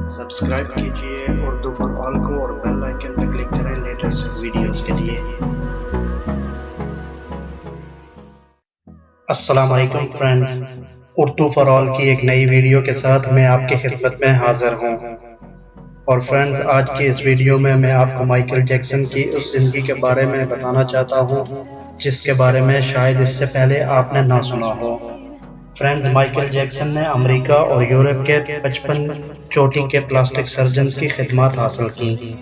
Subscribe کیجیے Urdu for all کو اور بیل آئیکن پہ کلک کریں لیٹسٹ ویڈیوز کے لیے۔ السلام علیکم فرینڈز، اردو فار آل کی ایک نئی ویڈیو کے ساتھ میں آپ کی خدمت میں حاضر ہوں۔ اور فرینڈز، آج کی اس ویڈیو میں آپ کو مائیکل جیکسن کی اس زندگی کے بارے میں بتانا چاہتا ہوں جس کے بارے میں شاید اس سے پہلے آپ نے نہ سنا ہو۔ فرینڈز، مائیکل جیکسن نے امریکہ اور یورپ کے 55 چوٹی کے پلاسٹک سرجنز کی خدمات حاصل کی،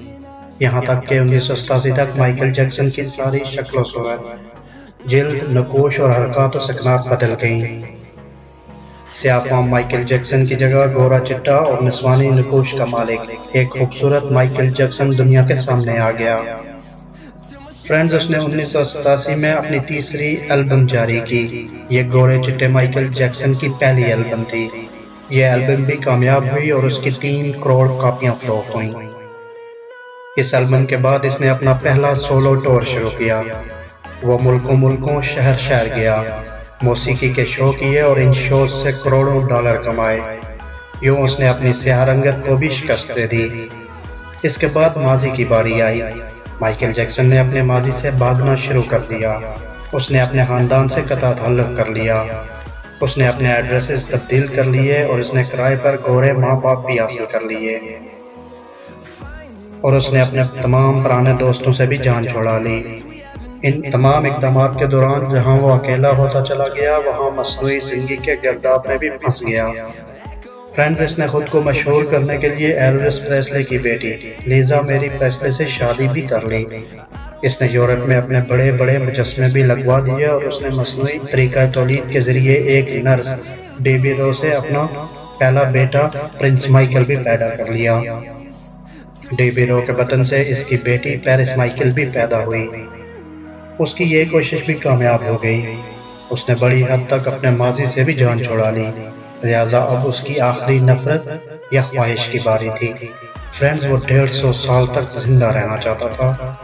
یہاں تک کہ 1987 تک مائیکل جیکسن کی ساری شکل و صورت، جلد، نقوش اور حرکات و سکنات بدل گئیں۔ سیاہ فام مائیکل جیکسن کی جگہ گورا چٹا اور نسوانی نقوش کا مالک ایک خوبصورت مائیکل جیکسن دنیا کے سامنے آ گیا۔ فرینڈز، اس نے 1987 میں اپنی تیسری البم جاری کی۔ یہ گورے چٹے مائیکل جیکسن کی پہلی البم تھی۔ یہ البم بھی کامیاب ہوئی اور اس کی 3 کروڑ کاپیاں فروخت ہوئیں۔ اس البم کے بعد اس نے اپنا پہلا سولو ٹور شروع کیا۔ وہ ملکوں شہر شہر گیا، موسیقی کے شو کیے اور ان شوز سے کروڑوں ڈالر کمائے۔ یوں اس نے اپنی سیاہ رنگت کو بھی شکست دے دی۔ اس کے بعد ماضی کی باری آئی۔ مائیکل جیکسن نے اپنے ماضی سے بھاگنا شروع کر دیا۔ اس نے اپنے خاندان سے قطع تعلق کر لیا۔ اس نے اپنے ایڈریسز تبدیل کر لیے اور اس نے کرائے پر گورے ماں باپ بھی حاصل کر لیے۔ اور اس نے اپنے تمام پرانے دوستوں سے بھی جان چھڑا لی۔ ان تمام اقدامات کے دوران جہاں وہ اکیلا ہوتا چلا گیا، وہاں مصنوعی زندگی کے گرداب میں بھی پھنس گیا۔ فرینڈز، اس نے خود کو مشہور کرنے کے لیے ایلوس پریسلے کی بیٹی لیزا میری پریسلے سے شادی بھی کر لی۔ اس نے یورپ میں اپنے بڑے بڑے مجسمے بھی لگوا دیے اور اس نے مصنوعی طریقہ تولید کے ذریعے ایک نرس ڈیبی رو سے اپنا پہلا بیٹا پرنس مائیکل بھی پیدا کر لیا۔ ڈیبی رو کے بطن سے اس کی بیٹی پیرس مائیکل بھی پیدا ہوئی۔ اس کی یہ کوشش بھی کامیاب ہو گئی۔ اس نے بڑی حد تک اپنے ماضی سے بھی جان چھڑا لی، لہٰذا اب اس کی آخری نفرت یا خواہش کی باری تھی۔ فرینڈز، وہ 150 سال تک زندہ رہنا چاہتا تھا۔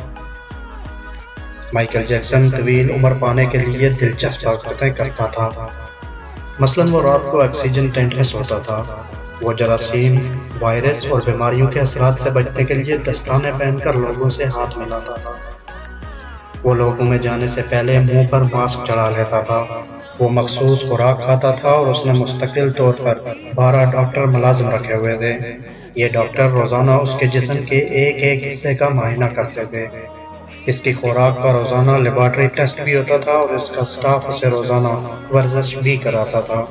مائیکل جیکسن طویل عمر پانے کے لیے دلچسپ حرکتیں کرتا تھا۔ مثلاً وہ رات کو آکسیجن ٹینٹ میں سوتا تھا۔ وہ جراثیم، وائرس اور بیماریوں کے اثرات سے بچنے کے لیے دستانے پہن کر لوگوں سے ہاتھ ملاتا تھا۔ وہ لوگوں میں جانے سے پہلے منہ پر ماسک چڑھا لیتا تھا۔ وہ مخصوص خوراک کھاتا تھا اور اس نے مستقل طور پر 12 ڈاکٹر ملازم رکھے ہوئے تھے۔ یہ ڈاکٹر روزانہ اس کے جسم کے ایک حصے کا معائنہ کرتے تھے۔ اس کی خوراک کا روزانہ لیبارٹری ٹیسٹ بھی ہوتا تھا اور اس کا سٹاف اسے روزانہ ورزش بھی کراتا تھا۔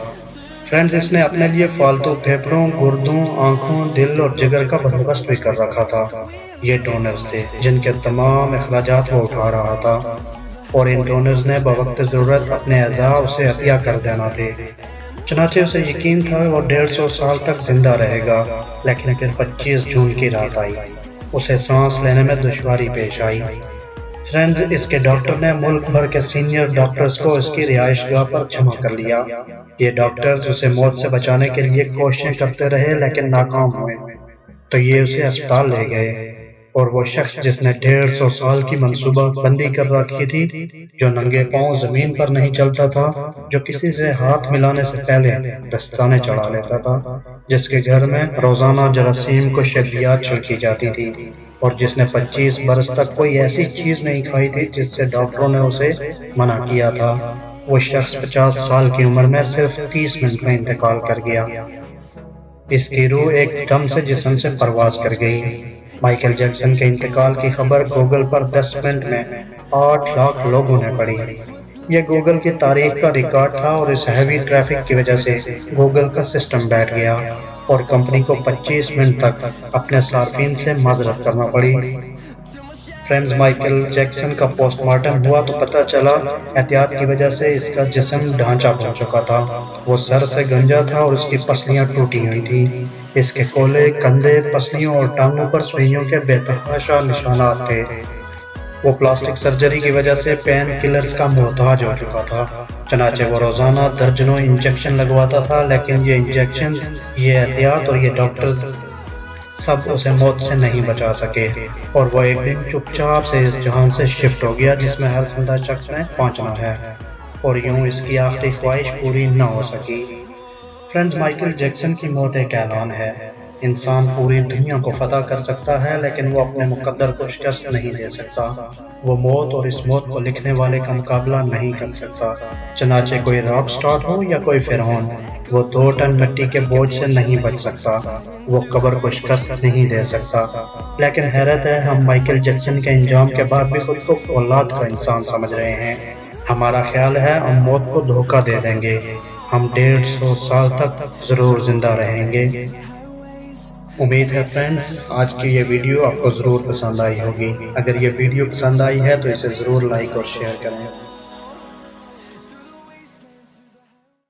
فرینڈز، اس نے اپنے لیے فالتو پھیپھڑوں، گردوں، آنکھوں، دل اور جگر کا بندوبست بھی کر رکھا تھا۔ یہ ڈونرز تھے جن کے تمام اخراجات وہ اٹھا رہا تھا، اور ان ڈونرز نے بوقت ضرورت اپنے اعضاء اسے عطیہ کر دینا تھے۔ چنانچہ اسے یقین تھا وہ 150 سال تک زندہ رہے گا، لیکن پھر 25 جون کی رات آئی۔ اسے سانس لینے میں دشواری پیش آئی۔ فرینڈز، اس کے ڈاکٹر نے ملک بھر کے سینئر ڈاکٹرز کو اس کی رہائش گاہ پر جمع کر لیا۔ یہ ڈاکٹرز اسے موت سے بچانے کے لیے کوششیں کرتے رہے لیکن ناکام ہوئے، تو یہ اسے ہسپتال لے گئے۔ اور وہ شخص جس نے 150 سال کی منصوبہ بندی کر رکھی تھی، جو ننگے پاؤں زمین پر نہیں چلتا تھا، جو کسی سے ہاتھ ملانے سے پہلے دستانے چڑھا لیتا تھا، جس کے گھر میں روزانہ جراثیم کو شکلیات چھڑکی جاتی تھی، اور جس نے 25 برس تک کوئی ایسی چیز نہیں کھائی تھی جس سے ڈاکٹروں نے اسے منع کیا تھا، وہ شخص 50 سال کی عمر میں صرف 30 منٹ میں انتقال کر گیا۔ اس کی روح ایک دم سے جسم سے پرواز کر گئی۔ مائیکل جیکسن کے انتقال کی خبر گوگل پر 10 منٹ میں 8 لاکھ لوگوں نے پڑھی۔ یہ گوگل کی تاریخ کا ریکارڈ تھا، اور اس ہیوی ٹریفک کی وجہ سے گوگل کا سسٹم بیٹھ گیا اور کمپنی کو 25 منٹ تک اپنے صارفین سے معذرت کرنا پڑی۔ فرینڈز، مائیکل جیکسن کا پوسٹ مارٹم ہوا تو پتہ چلا احتیاط کی وجہ سے اس کا جسم ڈھانچہ بن چکا تھا۔ وہ سر سے گنجا تھا اور اس کی پسلیاں ٹوٹی ہوئی تھیں۔ اس کے کولے، کندھے، پسلیوں اور ٹانگوں پر سوئیوں کے بے تحاشا نشانات تھے۔ وہ پلاسٹک سرجری کی وجہ سے پین کلرز کا محتاج ہو چکا تھا، چنانچہ وہ روزانہ درجنوں انجیکشن لگواتا تھا، لیکن یہ انجیکشنز، یہ احتیاط اور یہ ڈاکٹرز سب اسے موت سے نہیں بچا سکے، اور وہ ایک دن چپ چاپ سے اس جہان سے شفٹ ہو گیا جس میں ہر زندہ شخص نے پہنچنا ہے، اور یوں اس کی آخری خواہش پوری نہ ہو سکی۔ فرینڈز، مائیکل جیکسن کی موت ایک اعلان ہے۔ انسان پوری دنیا کو فتح کر سکتا ہے لیکن وہ اپنے مقدر کو شکست نہیں دے سکتا۔ وہ موت اور اس موت کو لکھنے والے کا مقابلہ نہیں کر سکتا، چنانچہ کوئی راک سٹار ہو یا کوئی فرعون، وہ 2 ٹن مٹی کے بوجھ سے نہیں بچ سکتا، وہ قبر کو شکست نہیں دے سکتا۔ لیکن حیرت ہے، ہم مائیکل جیکسن کے انجام کے بعد بھی خود کو فولاد کا انسان سمجھ رہے ہیں۔ ہمارا خیال ہے ہم موت کو دھوکہ دے دیں گے، ہم 150 سال تک ضرور زندہ رہیں گے۔ امید ہے فرینڈز آج کی یہ ویڈیو آپ کو ضرور پسند آئی ہوگی۔ اگر یہ ویڈیو پسند آئی ہے تو اسے ضرور لائک اور شیئر کریں۔